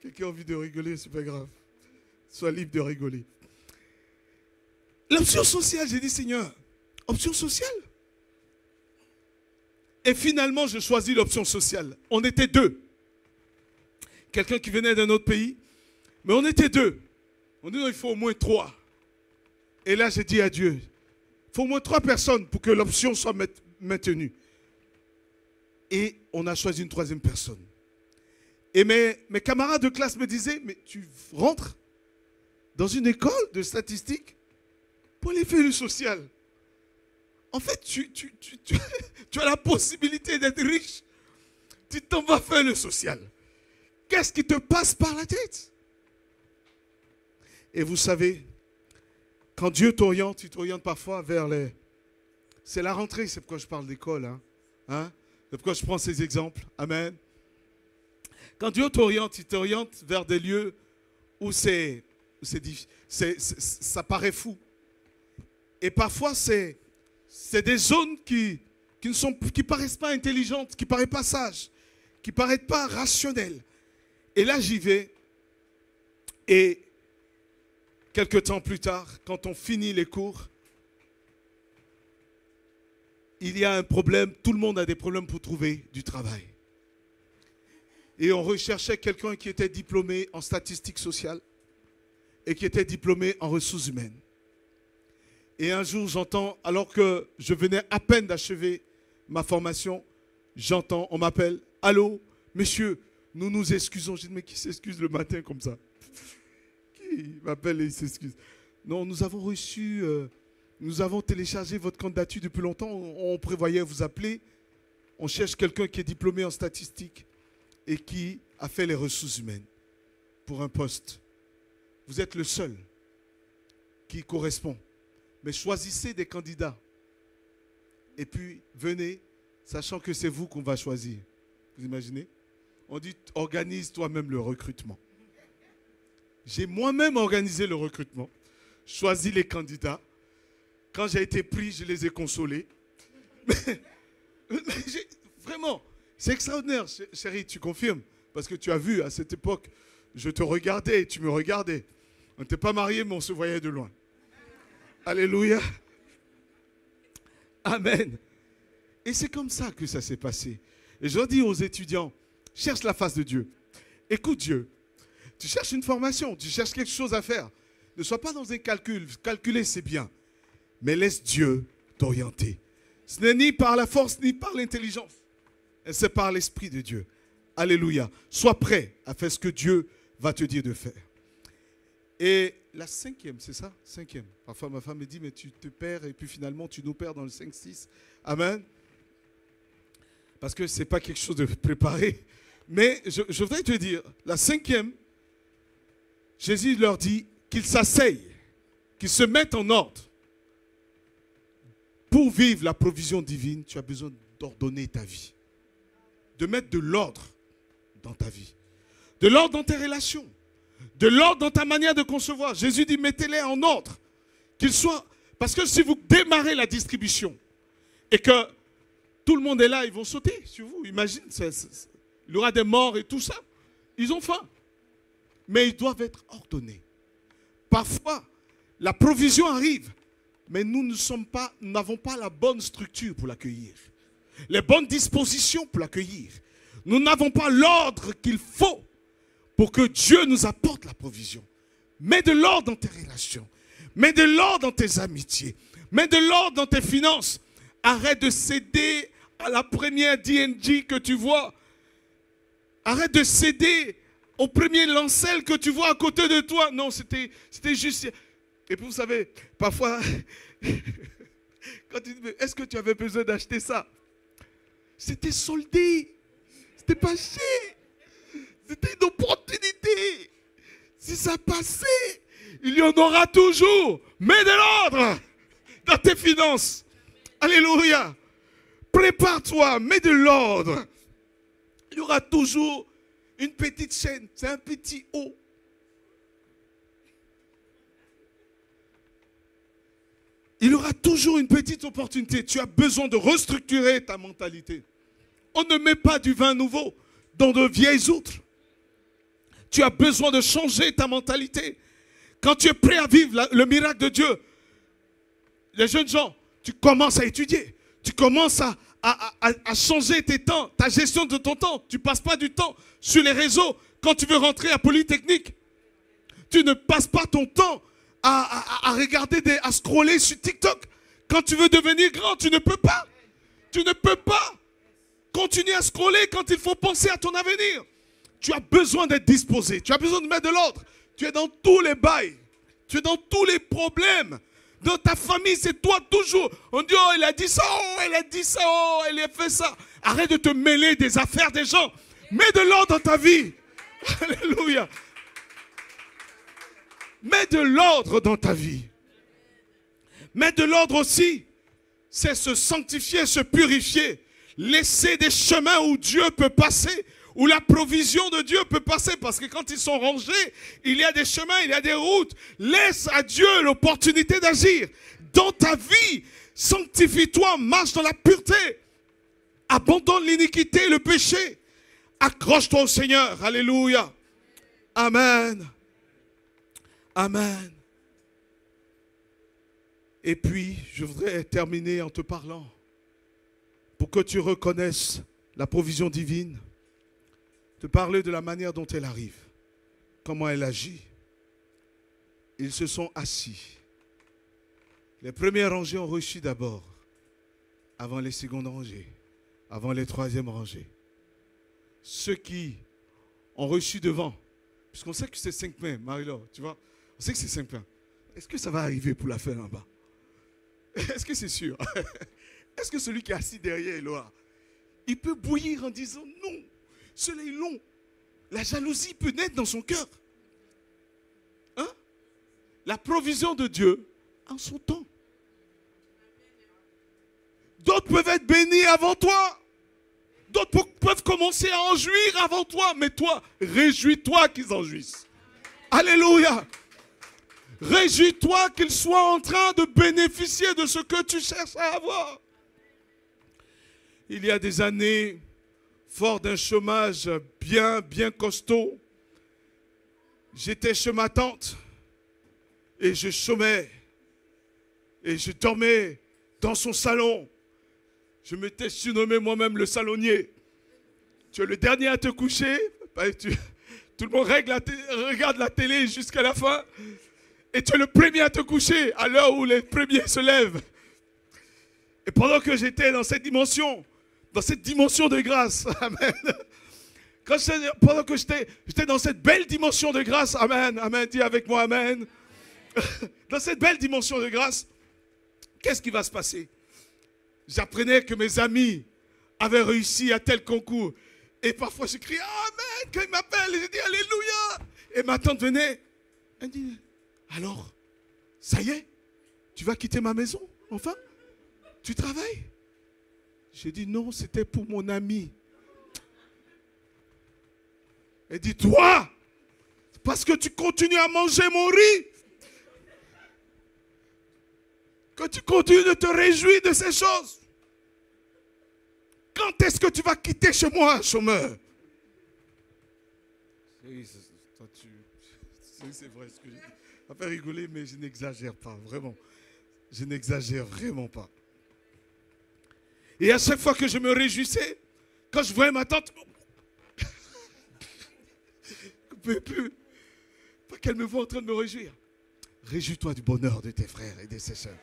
Quelqu'un a envie de rigoler, c'est pas grave. Sois libre de rigoler. L'option sociale, j'ai dit, Seigneur, option sociale. Et finalement, je choisis l'option sociale. On était 2. Quelqu'un qui venait d'un autre pays. Mais on était 2. On dit, non, il faut au moins 3. Et là, j'ai dit à Dieu, il faut au moins 3 personnes pour que l'option soit maintenue. Et on a choisi une troisième personne. Et mes camarades de classe me disaient, mais tu rentres dans une école de statistiques pour aller faire le social. En fait, tu as la possibilité d'être riche. Tu t'en vas faire le social. Qu'est-ce qui te passe par la tête? Et vous savez, quand Dieu t'oriente, il t'oriente parfois vers les... C'est la rentrée, c'est pourquoi je parle d'école. Hein? C'est pourquoi je prends ces exemples. Amen. Quand Dieu t'oriente, il t'oriente vers des lieux où ça paraît fou. Et parfois, c'est des zones qui paraissent pas intelligentes, qui paraissent pas sages, qui paraissent pas rationnelles. Et là, j'y vais. Et quelques temps plus tard, quand on finit les cours, il y a un problème. Tout le monde a des problèmes pour trouver du travail. Et on recherchait quelqu'un qui était diplômé en statistiques sociales et qui était diplômé en ressources humaines. Et un jour, j'entends, alors que je venais à peine d'achever ma formation, j'entends, on m'appelle, « Allô, monsieur, nous nous excusons. » Je dis, mais qui s'excuse le matin comme ça? Qui m'appelle et il s'excuse? Non, nous avons reçu, nous avons téléchargé votre candidature depuis longtemps. On prévoyait vous appeler. On cherche quelqu'un qui est diplômé en statistiques et qui a fait les ressources humaines pour un poste. Vous êtes le seul qui correspond. Mais choisissez des candidats. Et puis, venez, sachant que c'est vous qu'on va choisir. Vous imaginez? On dit, organise toi-même le recrutement. J'ai moi-même organisé le recrutement. Choisi les candidats. Quand j'ai été pris, je les ai consolés. Mais vraiment, c'est extraordinaire. Chérie, tu confirmes? Parce que tu as vu, à cette époque, je te regardais et tu me regardais. On n'était pas mariés, mais on se voyait de loin. Alléluia. Amen. Et c'est comme ça que ça s'est passé. Et je dis aux étudiants, cherche la face de Dieu. Écoute Dieu. Tu cherches une formation, tu cherches quelque chose à faire. Ne sois pas dans un calcul. Calculer, c'est bien. Mais laisse Dieu t'orienter. Ce n'est ni par la force, ni par l'intelligence. C'est par l'Esprit de Dieu. Alléluia. Sois prêt à faire ce que Dieu va te dire de faire. Et la cinquième, c'est ça? Cinquième. Parfois, ma femme me dit, mais tu te perds et puis finalement, tu nous perds dans le 5-6. Amen. Parce que ce n'est pas quelque chose de préparé. Mais je voudrais te dire, la cinquième, Jésus leur dit qu'ils s'asseyent, qu'ils se mettent en ordre. Pour vivre la provision divine, tu as besoin d'ordonner ta vie. De mettre de l'ordre dans ta vie. De l'ordre dans tes relations. De l'ordre dans ta manière de concevoir. Jésus dit, mettez-les en ordre. Qu'ils soient... Parce que si vous démarrez la distribution et que tout le monde est là, ils vont sauter sur vous. Imagine, il y aura des morts et tout ça. Ils ont faim. Mais ils doivent être ordonnés. Parfois, la provision arrive, mais nous n'avons pas la bonne structure pour l'accueillir. Les bonnes dispositions pour l'accueillir. Nous n'avons pas l'ordre qu'il faut pour que Dieu nous apporte la provision. Mets de l'ordre dans tes relations. Mets de l'ordre dans tes amitiés. Mets de l'ordre dans tes finances. Arrête de céder à la première DNG que tu vois. Arrête de céder au premier lancel que tu vois à côté de toi. Non, c'était juste... Et puis vous savez, parfois, quand tu dis, est-ce que tu avais besoin d'acheter ça? C'était soldé. C'était pas cher. C'était une opportunité. Si ça passait, il y en aura toujours. Mets de l'ordre dans tes finances. Alléluia. Prépare-toi, mets de l'ordre. Il y aura toujours une petite chaîne. C'est un petit haut. Il y aura toujours une petite opportunité. Tu as besoin de restructurer ta mentalité. On ne met pas du vin nouveau dans de vieilles outres. Tu as besoin de changer ta mentalité. Quand tu es prêt à vivre le miracle de Dieu, les jeunes gens, tu commences à étudier. Tu commences à changer tes temps, ta gestion de ton temps. Tu ne passes pas du temps sur les réseaux quand tu veux rentrer à Polytechnique. Tu ne passes pas ton temps à regarder, à scroller sur TikTok. Quand tu veux devenir grand, tu ne peux pas. Tu ne peux pas. Continue à scroller quand il faut penser à ton avenir. Tu as besoin d'être disposé. Tu as besoin de mettre de l'ordre. Tu es dans tous les bails. Tu es dans tous les problèmes. Dans ta famille, c'est toi toujours. On dit, oh, il a dit ça, oh, elle a dit ça, oh, elle a fait ça. Arrête de te mêler des affaires des gens. Mets de l'ordre dans ta vie. Alléluia. Mets de l'ordre dans ta vie. Mets de l'ordre aussi. C'est se sanctifier, se purifier. Laisser des chemins où Dieu peut passer, où la provision de Dieu peut passer. Parce que quand ils sont rangés, il y a des chemins, il y a des routes. Laisse à Dieu l'opportunité d'agir. Dans ta vie, sanctifie-toi, marche dans la pureté. Abandonne l'iniquité, le péché. Accroche-toi au Seigneur. Alléluia. Amen. Amen. Et puis, je voudrais terminer en te parlant, pour que tu reconnaisses la provision divine, te parler de la manière dont elle arrive, comment elle agit. Ils se sont assis. Les premières rangées ont reçu d'abord, avant les secondes rangées, avant les troisièmes rangées. Ceux qui ont reçu devant, puisqu'on sait que c'est 5 pains, Marie-Laure, tu vois, on sait que c'est 5 pains. Est-ce que ça va arriver pour la fin là-bas? Est-ce que c'est sûr? Est-ce que celui qui est assis derrière Eloa, il peut bouillir en disant non, cela est long. La jalousie peut naître dans son cœur. Hein? La provision de Dieu en son temps. D'autres peuvent être bénis avant toi. D'autres peuvent commencer à en jouir avant toi. Mais toi, réjouis-toi qu'ils en jouissent. Alléluia. Réjouis-toi qu'ils soient en train de bénéficier de ce que tu cherches à avoir. Il y a des années, fort d'un chômage bien costaud, j'étais chez ma tante et je chômais et je dormais dans son salon. Je m'étais surnommé moi-même le salonnier. Tu es le dernier à te coucher, tout le monde regarde la télé jusqu'à la fin et tu es le premier à te coucher à l'heure où les premiers se lèvent. Et pendant que j'étais dans cette dimension de grâce, amen. Pendant que j'étais dans cette belle dimension de grâce, amen, amen, dis avec moi, amen. Dans cette belle dimension de grâce, qu'est-ce qui va se passer? J'apprenais que mes amis avaient réussi à tel concours. Et parfois je crie, amen, quand ils m'appellent, je dis, alléluia. Et ma tante venait, elle dit, alors, ça y est, tu vas quitter ma maison, enfin? Tu travailles? J'ai dit non, c'était pour mon ami. Elle dit, toi, parce que tu continues à manger mon riz, que tu continues de te réjouir de ces choses. Quand est-ce que tu vas quitter chez moi, chômeur? Oui, c'est vrai ce que je dis. Ça fait rigoler, mais je n'exagère pas, vraiment. Je n'exagère vraiment pas. Et à chaque fois que je me réjouissais, quand je voyais ma tante, je ne pouvais plus, pas qu'elle me voit en train de me réjouir. Réjouis-toi du bonheur de tes frères et de tes sœurs.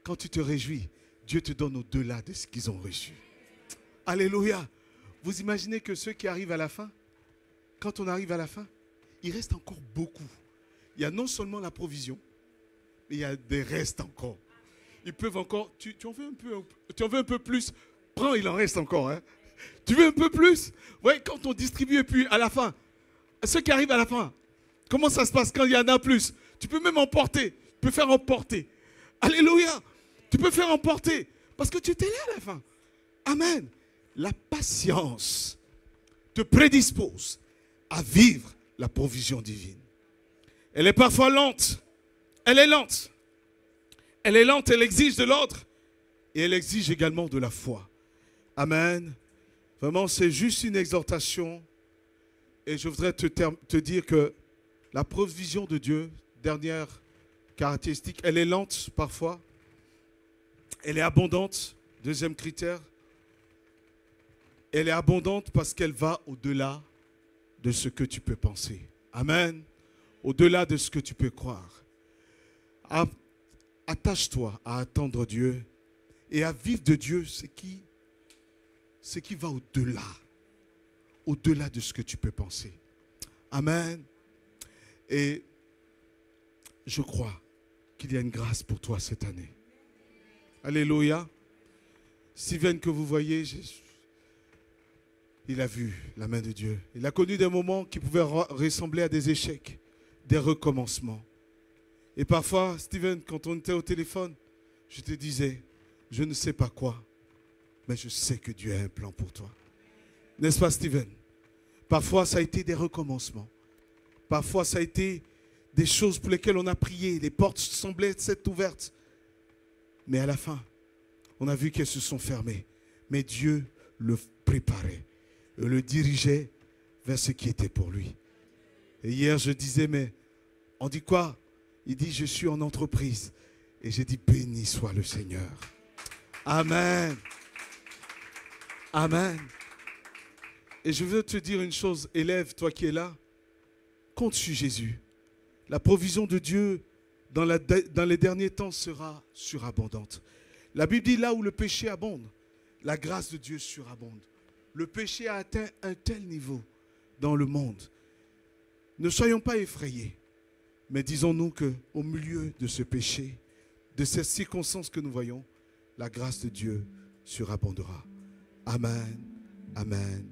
Quand tu te réjouis, Dieu te donne au-delà de ce qu'ils ont reçu. Alléluia. Vous imaginez que ceux qui arrivent à la fin, quand on arrive à la fin, il reste encore beaucoup. Il y a non seulement la provision, mais il y a des restes encore. Ils peuvent encore, tu en veux un peu plus, prends, il en reste encore. Hein. Tu veux un peu plus? Oui, quand on distribue et puis à la fin, ceux qui arrivent à la fin, comment ça se passe quand il y en a plus? Tu peux même emporter, tu peux faire emporter. Alléluia, tu peux faire emporter parce que tu étais là à la fin. Amen. La patience te prédispose à vivre la provision divine. Elle est parfois lente. Elle est lente. Elle est lente, elle exige de l'ordre. Et elle exige également de la foi. Amen. Vraiment, c'est juste une exhortation. Et je voudrais te dire que la provision de Dieu, dernière caractéristique, elle est lente parfois. Elle est abondante. Deuxième critère. Elle est abondante parce qu'elle va au-delà de ce que tu peux penser. Amen. Au-delà de ce que tu peux croire. Attache-toi à attendre Dieu et à vivre de Dieu ce qui ce qui va au-delà de ce que tu peux penser. Amen. Et je crois qu'il y a une grâce pour toi cette année. Alléluia. Steven que vous voyez, il a vu la main de Dieu. Il a connu des moments qui pouvaient ressembler à des échecs, des recommencements. Et parfois, Steven, quand on était au téléphone, je te disais, je ne sais pas quoi, mais je sais que Dieu a un plan pour toi. N'est-ce pas, Steven? Parfois, ça a été des recommencements. Parfois, ça a été des choses pour lesquelles on a prié. Les portes semblaient s'être ouvertes. Mais à la fin, on a vu qu'elles se sont fermées. Mais Dieu le préparait, le dirigeait vers ce qui était pour lui. Et hier, je disais, mais on dit quoi? Il dit, je suis en entreprise. Et j'ai dit, béni soit le Seigneur. Amen. Amen. Et je veux te dire une chose, élève, toi qui es là, compte sur Jésus. La provision de Dieu dans les derniers temps sera surabondante. La Bible dit, là où le péché abonde, la grâce de Dieu surabonde. Le péché a atteint un tel niveau dans le monde. Ne soyons pas effrayés, mais disons-nous qu'au milieu de ce péché, de ces circonstances que nous voyons, la grâce de Dieu surabondera. Amen, amen,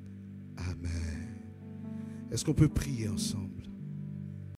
amen. Est-ce qu'on peut prier ensemble?